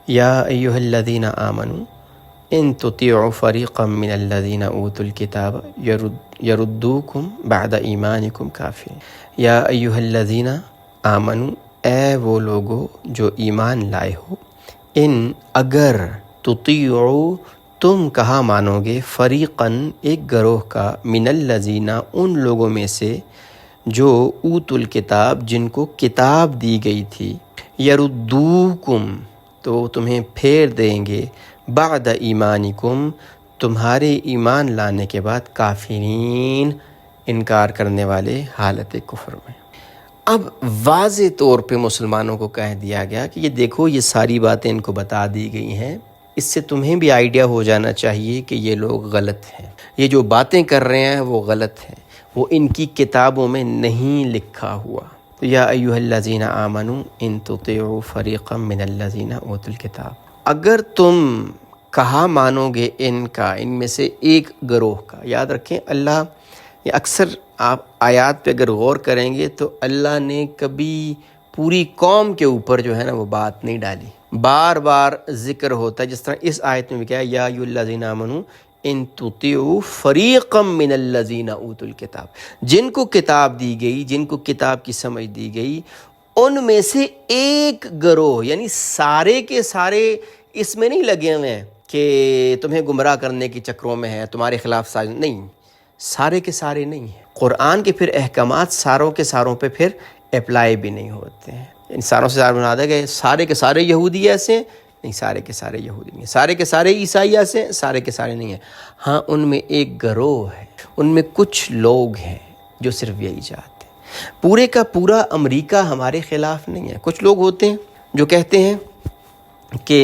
یا ایھا الذین آمنوا ان تطیعوا فریقا من الذین اوتوا الکتاب یردوکم بعد ایمانکم کافرین۔ یا ایھا الذین آمنوا، اے وہ لوگو جو ایمان لائے ہو، ان اگر تطیعوا تم کہا مانو گے، فریقاً ایک گروہ کا، من الذین ان لوگوں میں سے جو اوت الکتاب جن کو کتاب دی گئی تھی، یردوکم تو تمہیں پھیر دیں گے، بعد ایمانکم تمہارے ایمان لانے کے بعد، کافرین انکار کرنے والے حالت کفر میں۔ اب واضح طور پہ مسلمانوں کو کہہ دیا گیا کہ یہ دیکھو، یہ ساری باتیں ان کو بتا دی گئی ہیں، اس سے تمہیں بھی آئیڈیا ہو جانا چاہیے کہ یہ لوگ غلط ہیں، یہ جو باتیں کر رہے ہیں وہ غلط ہیں، وہ ان کی کتابوں میں نہیں لکھا ہوا۔ یا ایھا الذین آمنوا ان تطیعوا فریقا من الذین اوتوا الکتاب، اگر تم کہا مانو گے ان کا، ان میں سے ایک گروہ کا۔ یاد رکھیں، اللہ یہ اکثر آپ آیات پہ اگر غور کریں گے تو اللہ نے کبھی پوری قوم کے اوپر جو ہے نا وہ بات نہیں ڈالی، بار بار ذکر ہوتا ہے، جس طرح اس آیت میں بھی کیا ہے، یا ایھا الذین آمنوا ان تطیعوا فریقا من الذین اوتوا الکتاب، جن کو کتاب دی گئی، جن کو کتاب کی سمجھ دی گئی، ان میں سے ایک گروہ، یعنی سارے کے سارے اس میں نہیں لگے ہوئے ہیں کہ تمہیں گمراہ کرنے کے چکروں میں ہیں، تمہارے خلاف سازش، نہیں، سارے کے سارے نہیں ہیں۔ قرآن کے پھر احکامات ساروں کے ساروں پہ پھر اپلائی بھی نہیں ہوتے ہیں، ان ساروں سے سارے بنا دے گئے، سارے کے سارے یہودی ایسے ہیں، نہیں، سارے کے سارے یہودی نہیں ہیں، سارے کے سارے عیسائی ایسے ہیں، سارے کے سارے نہیں ہیں۔ ہاں، ان میں ایک گروہ ہے، ان میں کچھ لوگ ہیں جو صرف یہی چاہتے ہیں۔ پورے کا پورا امریکہ ہمارے خلاف نہیں ہے۔ کچھ لوگ ہوتے ہیں جو کہتے ہیں کہ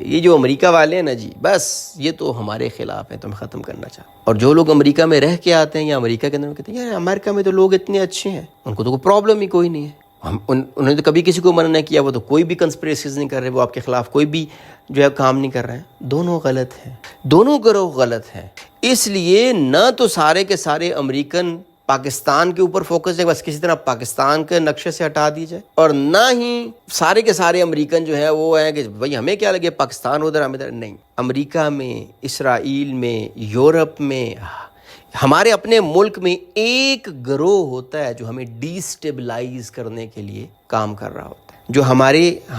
یہ جو امریکہ والے ہیں نا جی، بس یہ تو ہمارے خلاف ہیں، تم ختم کرنا چاہتے ہیں۔ اور جو لوگ امریکہ میں رہ کے آتے ہیں یا امریکہ کے اندر کہتے ہیں یار امریکہ میں تو لوگ اتنے اچھے ہیں، ان کو تو کوئی پرابلم ہی کوئی نہیں ہے، انہوں نے تو کبھی کسی کو منع نہیں کیا، وہ تو کوئی بھی کنسپریسیز نہیں کر رہے، وہ آپ کے خلاف کوئی بھی جو ہے کام نہیں کر رہے ہیں۔ دونوں غلط ہیں، دونوں گروہ غلط ہیں۔ اس لیے نہ تو سارے کے سارے امریکن پاکستان کے اوپر فوکس ہے، بس کسی طرح پاکستان کے نقشے سے ہٹا دی جائے، اور نہ ہی سارے کے سارے امریکن جو ہے وہ ہیں کہ بھئی ہمیں کیا لگے، پاکستان ادھر ہم ادھر، نہیں۔ امریکہ میں، اسرائیل میں، یورپ میں، ہمارے اپنے ملک میں ایک گروہ ہوتا ہے جو ہمیں ڈیسٹیبلائز کرنے کے لیے کام کر رہا ہوتا ہے، جو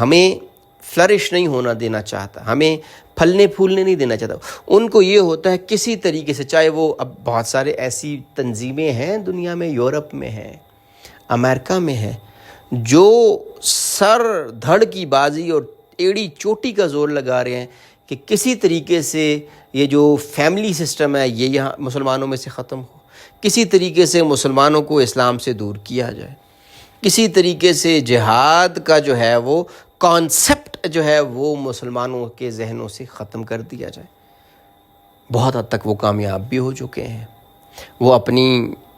ہمیں فلرش نہیں ہونا دینا چاہتا، ہمیں پھلنے پھولنے نہیں دینا چاہتا۔ ان کو یہ ہوتا ہے کسی طریقے سے، چاہے وہ، اب بہت سارے ایسی تنظیمیں ہیں دنیا میں، یورپ میں ہیں، امریکہ میں ہیں، جو سر دھڑ کی بازی اور ایڑی چوٹی کا زور لگا رہے ہیں کہ کسی طریقے سے یہ جو فیملی سسٹم ہے یہ یہاں مسلمانوں میں سے ختم ہو، کسی طریقے سے مسلمانوں کو اسلام سے دور کیا جائے، کسی طریقے سے جہاد کا جو ہے وہ کانسیپٹ جو ہے وہ مسلمانوں کے ذہنوں سے ختم کر دیا جائے۔ بہت حد تک وہ کامیاب بھی ہو چکے ہیں، وہ اپنی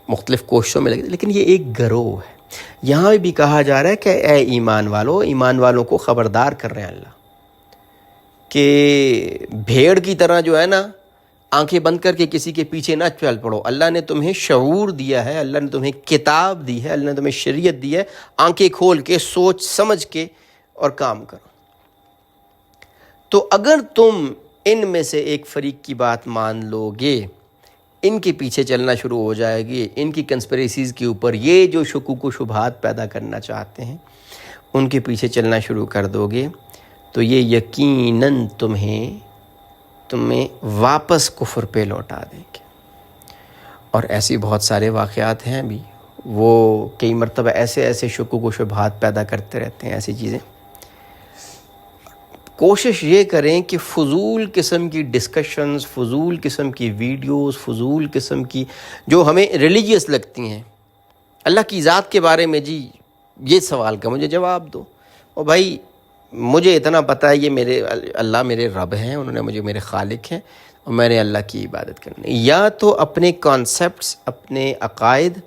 مختلف کوششوں میں لگے، لیکن یہ ایک گروہ ہے۔ یہاں بھی کہا جا رہا ہے کہ اے ایمان والوں کو خبردار کر رہے ہیں اللہ کہ بھیڑ کی طرح جو ہے نا آنکھیں بند کر کے کسی کے پیچھے نہ چل پڑو۔ اللہ نے تمہیں شعور دیا ہے، اللہ نے تمہیں کتاب دی ہے، اللہ نے تمہیں شریعت دی ہے، آنکھیں کھول کے سوچ سمجھ کے اور کام کرو۔ تو اگر تم ان میں سے ایک فریق کی بات مان لو گے، ان کے پیچھے چلنا شروع ہو جائے گی، ان کی کنسپریسیز کے اوپر یہ جو شکوک و شبہات پیدا کرنا چاہتے ہیں ان کے پیچھے چلنا شروع کر دو گے، تو یہ یقیناً تمہیں واپس کفر پہ لوٹا دیں گے۔ اور ایسی بہت سارے واقعات ہیں بھی، وہ کئی مرتبہ ایسے شکوک و شبہات پیدا کرتے رہتے ہیں، ایسی چیزیں۔ کوشش یہ کریں کہ فضول قسم کی ڈسکشنز، فضول قسم کی ویڈیوز، فضول قسم کی جو ہمیں ریلیجیس لگتی ہیں، اللہ کی ذات کے بارے میں جی یہ سوال کا مجھے جواب دو، اور بھائی مجھے اتنا پتہ ہے یہ اللہ میرے رب ہیں، انہوں نے مجھے میرے خالق ہیں، اور میں نے اللہ کی عبادت کرنی۔ یا تو اپنے کانسیپٹس، اپنے عقائد،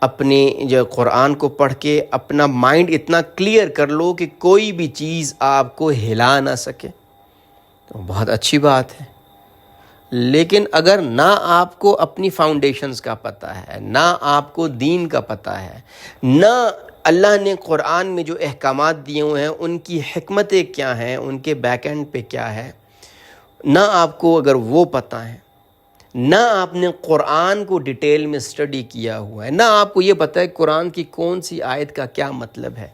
اپنے جو قرآن کو پڑھ کے اپنا مائنڈ اتنا کلیئر کر لو کہ کوئی بھی چیز آپ کو ہلا نہ سکے، تو بہت اچھی بات ہے۔ لیکن اگر نہ آپ کو اپنی فاؤنڈیشنز کا پتہ ہے، نہ آپ کو دین کا پتہ ہے، نہ اللہ نے قرآن میں جو احکامات دیے ہوئے ہیں ان کی حکمتیں کیا ہیں، ان کے بیک اینڈ پہ کیا ہے، نہ آپ کو اگر وہ پتہ ہے، نہ آپ نے قرآن کو ڈیٹیل میں اسٹڈی کیا ہوا ہے، نہ آپ کو یہ پتہ ہے قرآن کی کون سی آیت کا کیا مطلب ہے،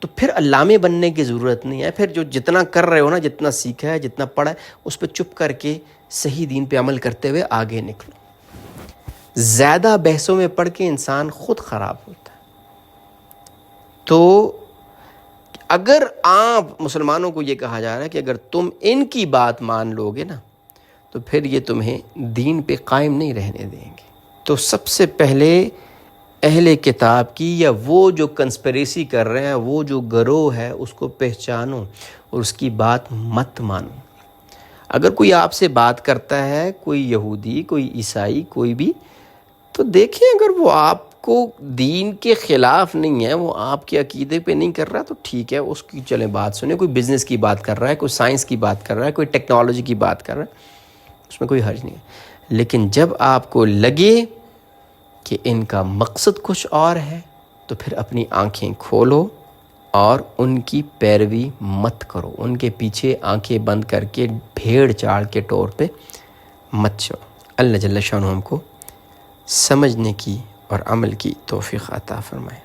تو پھر علامے بننے کی ضرورت نہیں ہے۔ پھر جو جتنا کر رہے ہو نا، جتنا سیکھا ہے، جتنا پڑھا ہے، اس پہ چپ کر کے صحیح دین پہ عمل کرتے ہوئے آگے نکلو۔ زیادہ بحثوں میں پڑھ کے انسان خود خراب ہوتا ہے۔ تو اگر آپ مسلمانوں کو یہ کہا جا رہا ہے کہ اگر تم ان کی بات مان لو گے نا تو پھر یہ تمہیں دین پہ قائم نہیں رہنے دیں گے۔ تو سب سے پہلے اہل کتاب کی یا وہ جو کنسپریسی کر رہے ہیں، وہ جو گروہ ہے، اس کو پہچانو اور اس کی بات مت مانو۔ اگر کوئی آپ سے بات کرتا ہے، کوئی یہودی، کوئی عیسائی، کوئی بھی، تو دیکھیں اگر وہ آپ کو دین کے خلاف نہیں ہے، وہ آپ کے عقیدے پہ نہیں کر رہا تو ٹھیک ہے، اس کی چلیں بات سنیں۔ کوئی بزنس کی بات کر رہا ہے، کوئی سائنس کی بات کر رہا ہے، کوئی ٹیکنالوجی کی بات کر رہا ہے، اس میں کوئی حرج نہیں ہے۔ لیکن جب آپ کو لگے کہ ان کا مقصد کچھ اور ہے تو پھر اپنی آنکھیں کھولو اور ان کی پیروی مت کرو، ان کے پیچھے آنکھیں بند کر کے بھیڑ چاڑ کے طور پہ مت چلو۔ اللہ جل شانہ ہم کو سمجھنے کی اور عمل کی توفیق عطا فرمائے۔